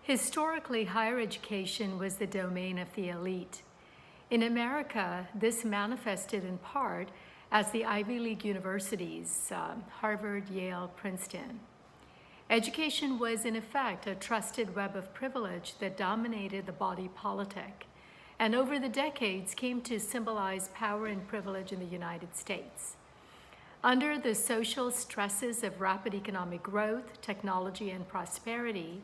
Historically, higher education was the domain of the elite. In America, this manifested in part as the Ivy League universities, Harvard, Yale, Princeton. Education was, in effect, a trusted web of privilege that dominated the body politic, and over the decades came to symbolize power and privilege in the United States. Under the social stresses of rapid economic growth, technology, and prosperity,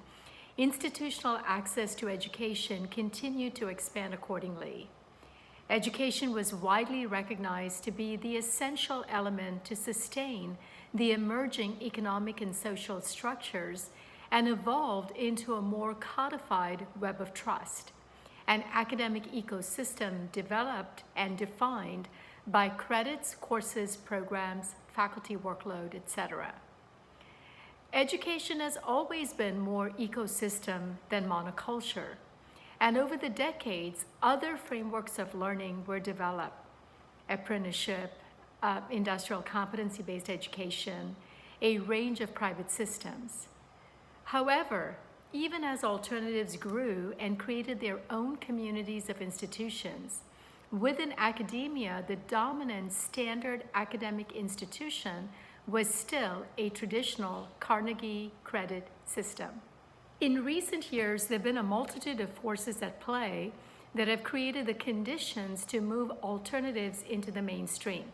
institutional access to education continued to expand accordingly. Education was widely recognized to be the essential element to sustain the emerging economic and social structures and evolved into a more codified web of trust, an academic ecosystem developed and defined by credits, courses, programs, faculty workload, etc. Education has always been more ecosystem than monoculture, and over the decades, other frameworks of learning were developed: apprenticeship, industrial competency-based education, a range of private systems. However, even as alternatives grew and created their own communities of institutions, within academia, the dominant standard academic institution was still a traditional Carnegie credit system. In recent years, there have been a multitude of forces at play that have created the conditions to move alternatives into the mainstream.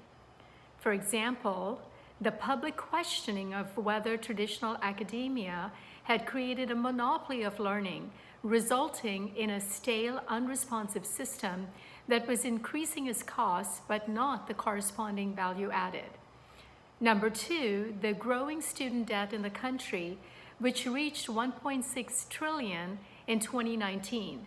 For example, the public questioning of whether traditional academia had created a monopoly of learning, resulting in a stale, unresponsive system that was increasing its costs but not the corresponding value added. Number two, the growing student debt in the country, which reached $1.6 trillion in 2019.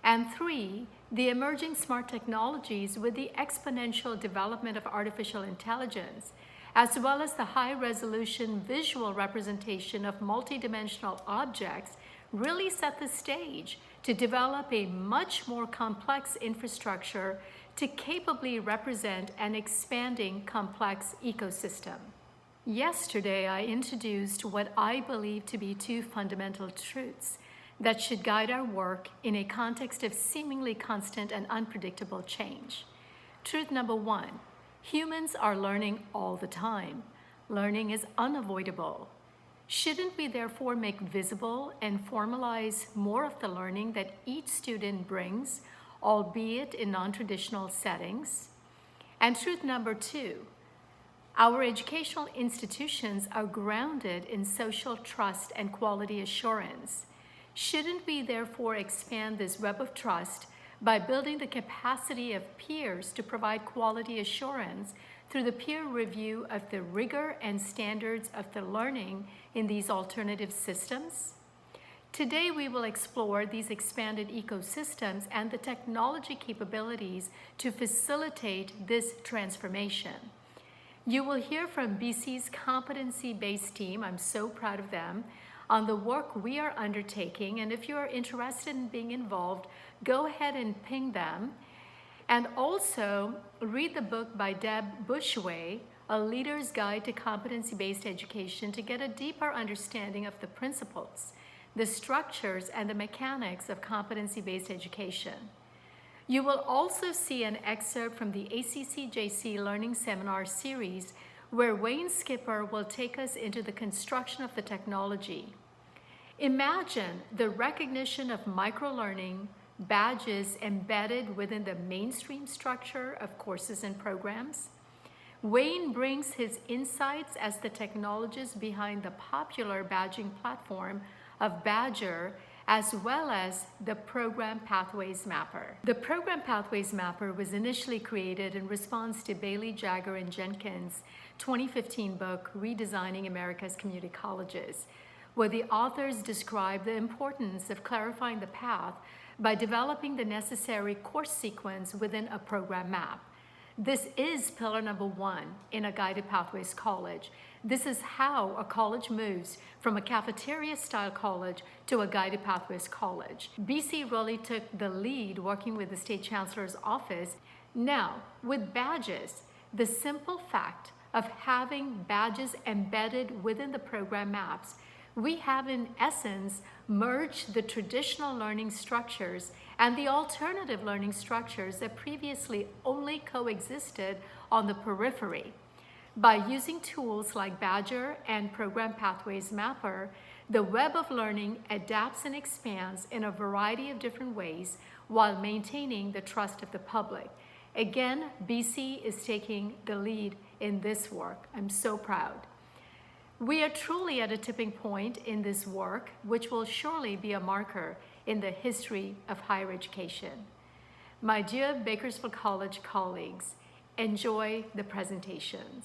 And three, the emerging smart technologies with the exponential development of artificial intelligence, as well as the high-resolution visual representation of multidimensional objects, really set the stage to develop a much more complex infrastructure to capably represent an expanding complex ecosystem. Yesterday, I introduced what I believe to be two fundamental truths that should guide our work in a context of seemingly constant and unpredictable change. Truth number one, humans are learning all the time. Learning is unavoidable. Shouldn't we therefore make visible and formalize more of the learning that each student brings, albeit in non-traditional settings? And truth number two, our educational institutions are grounded in social trust and quality assurance. Shouldn't we therefore expand this web of trust by building the capacity of peers to provide quality assurance through the peer review of the rigor and standards of the learning in these alternative systems? Today, we will explore these expanded ecosystems and the technology capabilities to facilitate this transformation. You will hear from BC's competency-based team, I'm so proud of them, on the work we are undertaking, and if you are interested in being involved, go ahead and ping them. And also, read the book by Deb Bushway, A Leader's Guide to Competency-Based Education, to get a deeper understanding of the principles, the structures, and the mechanics of competency-based education. You will also see an excerpt from the ACCJC Learning Seminar Series, where Wayne Skipper will take us into the construction of the technology. Imagine the recognition of microlearning badges embedded within the mainstream structure of courses and programs. Wayne brings his insights as the technologist behind the popular badging platform of Badger, as well as the Program Pathways Mapper. The Program Pathways Mapper was initially created in response to Bailey, Jagger, and Jenkins' 2015 book, Redesigning America's Community Colleges, where the authors describe the importance of clarifying the path by developing the necessary course sequence within a program map. This is pillar number one in a guided pathways college. This is how a college moves from a cafeteria-style college to a guided pathways college. BC really took the lead working with the State Chancellor's office. Now, with badges, the simple fact of having badges embedded within the program maps, we have in essence merged the traditional learning structures and the alternative learning structures that previously only coexisted on the periphery. By using tools like Badger and Program Pathways Mapper, the web of learning adapts and expands in a variety of different ways while maintaining the trust of the public. Again, BC is taking the lead in this work. I'm so proud. We are truly at a tipping point in this work, which will surely be a marker in the history of higher education. My dear Bakersfield College colleagues, enjoy the presentations.